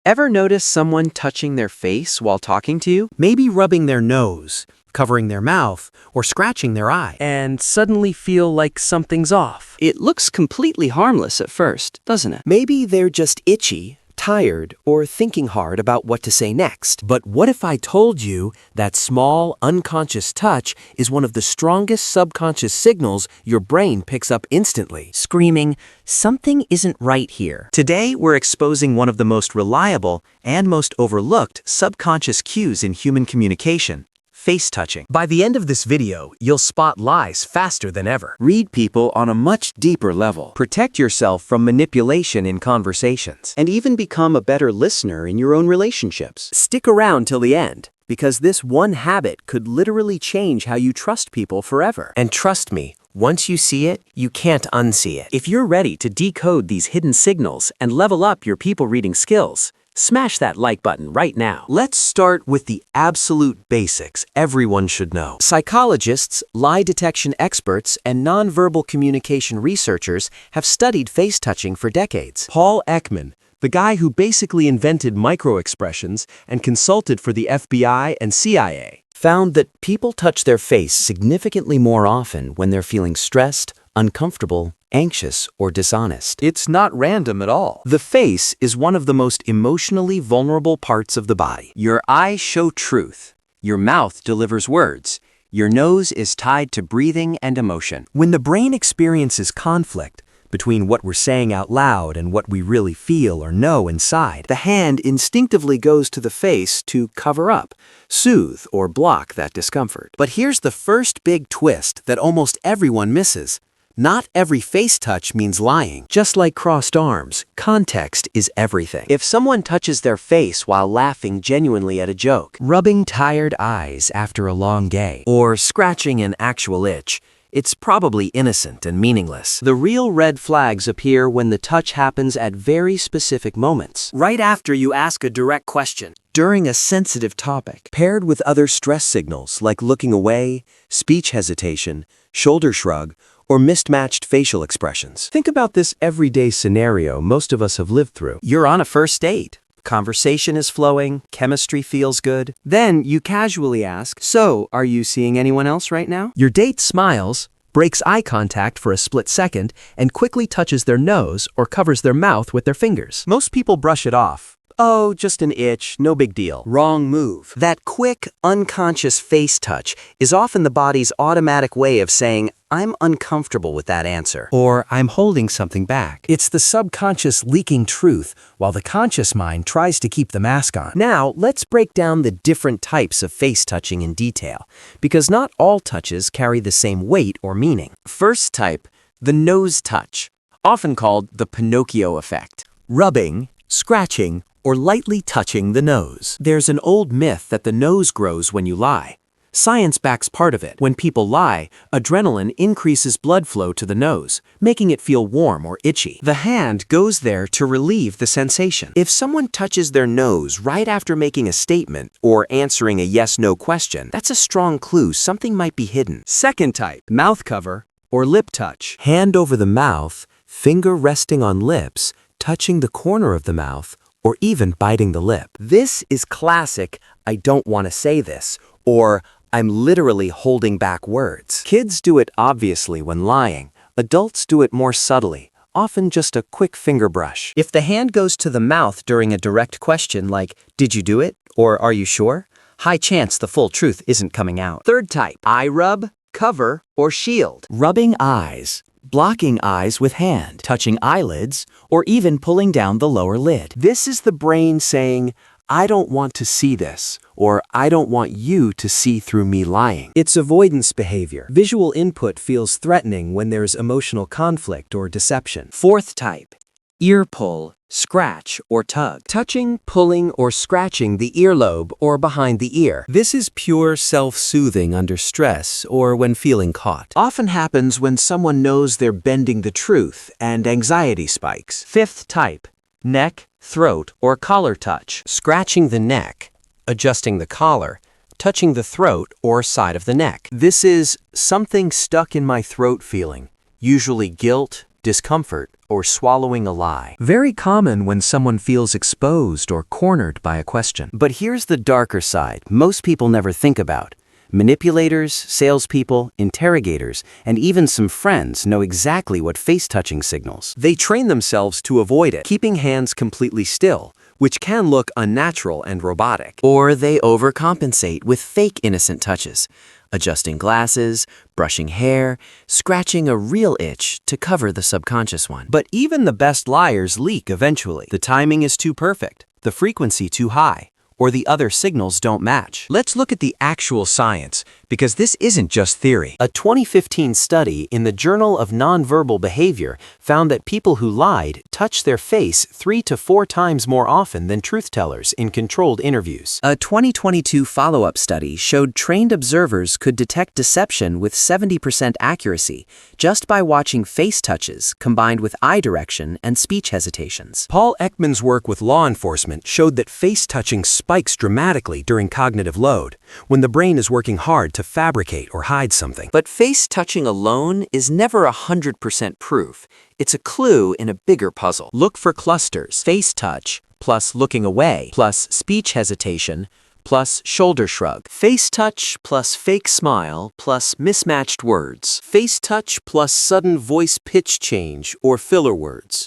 Ever notice someone touching their face while talking to you? Maybe rubbing their nose, covering their mouth, or scratching their eye. And suddenly feel like something's off. It looks completely harmless at first, doesn't it? Maybe they're just itchy, tired, or thinking hard about what to say next. But what if I told you that small, unconscious touch is one of the strongest subconscious signals your brain picks up instantly? Screaming, "Something isn't right here." Today, we're exposing one of the most reliable and most overlooked subconscious cues in human communication: face touching. By the end of this video, you'll spot lies faster than ever. Read people on a much deeper level. Protect yourself from manipulation in conversations. And even become a better listener in your own relationships. Stick around till the end, because this one habit could literally change how you trust people forever. And trust me, once you see it, you can't unsee it. If you're ready to decode these hidden signals and level up your people reading skills, smash that like button right now. Let's start with the absolute basics everyone should know. Psychologists, lie detection experts, and nonverbal communication researchers have studied face touching for decades. Paul Ekman, the guy who basically invented microexpressions and consulted for the FBI and CIA, found that people touch their face significantly more often when they're feeling stressed, uncomfortable, anxious, or dishonest. It's not random at all. The face is one of the most emotionally vulnerable parts of the body. Your eyes show truth. Your mouth delivers words. Your nose is tied to breathing and emotion. When the brain experiences conflict between what we're saying out loud and what we really feel or know inside, The hand instinctively goes to the face to cover up, soothe, or block that discomfort. But here's the first big twist that almost everyone misses. Not every face touch means lying. just like crossed arms, context is everything. If someone touches their face while laughing genuinely at a joke, Rubbing tired eyes after a long day, or scratching an actual itch, it's probably innocent and meaningless. the real red flags appear when the touch happens at very specific moments. Right after you ask a direct question. During a sensitive topic, paired with other stress signals like looking away, speech hesitation, shoulder shrug, or mismatched facial expressions. Think about this everyday scenario most of us have lived through. You're on a first date. Conversation is flowing, chemistry feels good. Then you casually ask, "So, are you seeing anyone else right now?" Your date smiles, breaks eye contact for a split second, and quickly touches their nose or covers their mouth with their fingers. Most people brush it off. Oh, just an itch, no big deal. Wrong move. That quick, unconscious face touch is often the body's automatic way of saying, "I'm uncomfortable with that answer." Or I'm holding something back. It's the subconscious leaking truth while the conscious mind tries to keep the mask on. Now, let's break down the different types of face touching in detail, because not all touches carry the same weight or meaning. First type, the nose touch, often called the Pinocchio effect. Rubbing, scratching, or lightly touching the nose. There's an old myth that the nose grows when you lie. Science backs part of it. When people lie, adrenaline increases blood flow to the nose, making it feel warm or itchy. The hand goes there to relieve the sensation. If someone touches their nose right after making a statement or answering a yes-no question, that's a strong clue something might be hidden. Second type, mouth cover or lip touch. Hand over the mouth, finger resting on lips, touching the corner of the mouth, or even biting the lip. This is classic, "I don't want to say this," or "I'm literally holding back words." Kids do it obviously when lying. Adults do it more subtly, often just a quick finger brush. If the hand goes to the mouth during a direct question like, "Did you do it?" or "Are you sure?" high chance the full truth isn't coming out. Third type, eye rub, cover, or shield. Rubbing eyes, blocking eyes with hand, touching eyelids, or even pulling down the lower lid. This is the brain saying, "I don't want to see this," or "I don't want you to see through me lying." It's avoidance behavior. Visual input feels threatening when there's emotional conflict or deception. Fourth type, ear pull, scratch, or tug. Touching, pulling, or scratching the earlobe or behind the ear. This is pure self-soothing under stress or when feeling caught. Often happens when someone knows they're bending the truth and anxiety spikes. Fifth type, neck, throat, or collar touch. Scratching the neck, adjusting the collar, touching the throat or side of the neck. This is something stuck in my throat feeling, usually guilt, discomfort, or swallowing a lie. Very common when someone feels exposed or cornered by a question. But here's the darker side most people never think about. Manipulators, salespeople, interrogators, and even some friends know exactly what face-touching signals. They train themselves to avoid it, keeping hands completely still, which can look unnatural and robotic. Or they overcompensate with fake innocent touches, adjusting glasses, brushing hair, scratching a real itch to cover the subconscious one. But even the best liars leak eventually. The timing is too perfect, the frequency too high, or the other signals don't match. Let's look at the actual science, because this isn't just theory. A 2015 study in the Journal of Nonverbal Behavior found that people who lied touched their face 3 to 4 times more often than truth-tellers in controlled interviews. A 2022 follow-up study showed trained observers could detect deception with 70% accuracy just by watching face touches combined with eye direction and speech hesitations. Paul Ekman's work with law enforcement showed that face touching spikes dramatically during cognitive load, when the brain is working hard to fabricate or hide something. But face touching alone is never 100% proof. It's a clue in a bigger puzzle. Look for clusters. Face touch plus looking away plus speech hesitation plus shoulder shrug. Face touch plus fake smile plus mismatched words. Face touch plus sudden voice pitch change or filler words.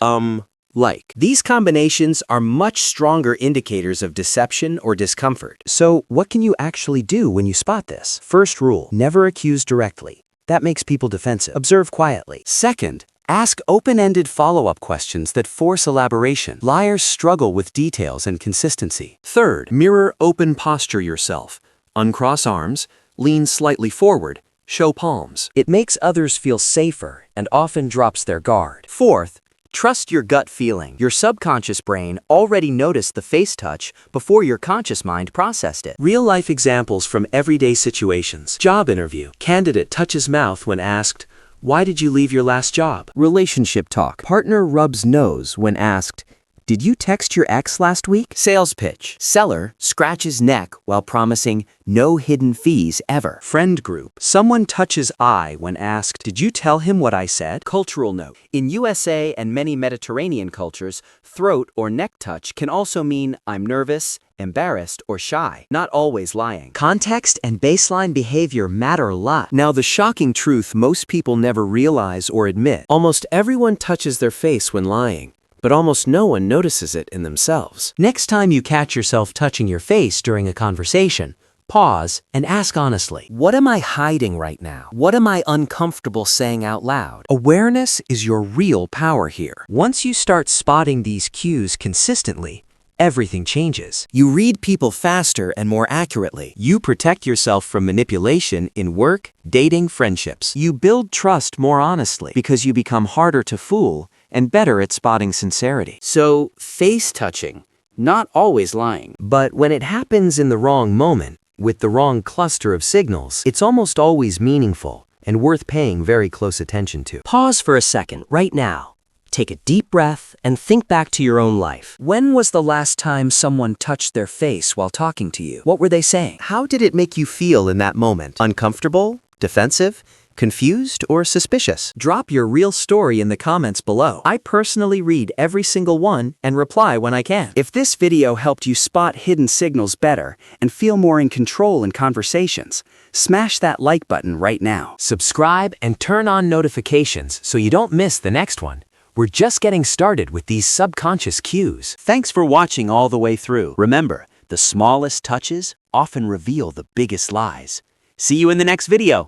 Like. These combinations are much stronger indicators of deception or discomfort. So, what can you actually do when you spot this? First rule, never accuse directly. That makes people defensive. Observe quietly. Second, ask open-ended follow-up questions that force elaboration. Liars struggle with details and consistency. Third, mirror open posture yourself. Uncross arms, lean slightly forward, show palms. It makes others feel safer and often drops their guard. Fourth, trust your gut feeling. Your subconscious brain already noticed the face touch before your conscious mind processed it. Real-life examples from everyday situations. Job interview. Candidate touches mouth when asked, "Why did you leave your last job?" Relationship talk. Partner rubs nose when asked, "Did you text your ex last week?" Sales pitch. Seller scratches neck while promising no hidden fees ever. Friend group. Someone touches eye when asked, "Did you tell him what I said?" Cultural note. In USA and many Mediterranean cultures, throat or neck touch can also mean I'm nervous, embarrassed, or shy, not always lying. Context and baseline behavior matter a lot. Now, the shocking truth most people never realize or admit. Almost everyone touches their face when lying, but almost no one notices it in themselves. Next time you catch yourself touching your face during a conversation, pause and ask honestly, What am I hiding right now? What am I uncomfortable saying out loud? awareness is your real power here. Once you start spotting these cues consistently, everything changes. You read people faster and more accurately. You protect yourself from manipulation in work, dating, friendships. You build trust more honestly because you become harder to fool and better at spotting sincerity. So, face touching, not always lying. But when it happens in the wrong moment, with the wrong cluster of signals, it's almost always meaningful and worth paying very close attention to. Pause for a second right now. Take a deep breath and think back to your own life. When was the last time someone touched their face while talking to you? What were they saying? How did it make you feel in that moment? Uncomfortable? Defensive? Confused or suspicious? Drop your real story in the comments below. I personally read every single one and reply when I can. If this video helped you spot hidden signals better and feel more in control in conversations, smash that like button right now. Subscribe and turn on notifications so you don't miss the next one. We're just getting started with these subconscious cues. Thanks for watching all the way through. Remember, the smallest touches often reveal the biggest lies. See you in the next video.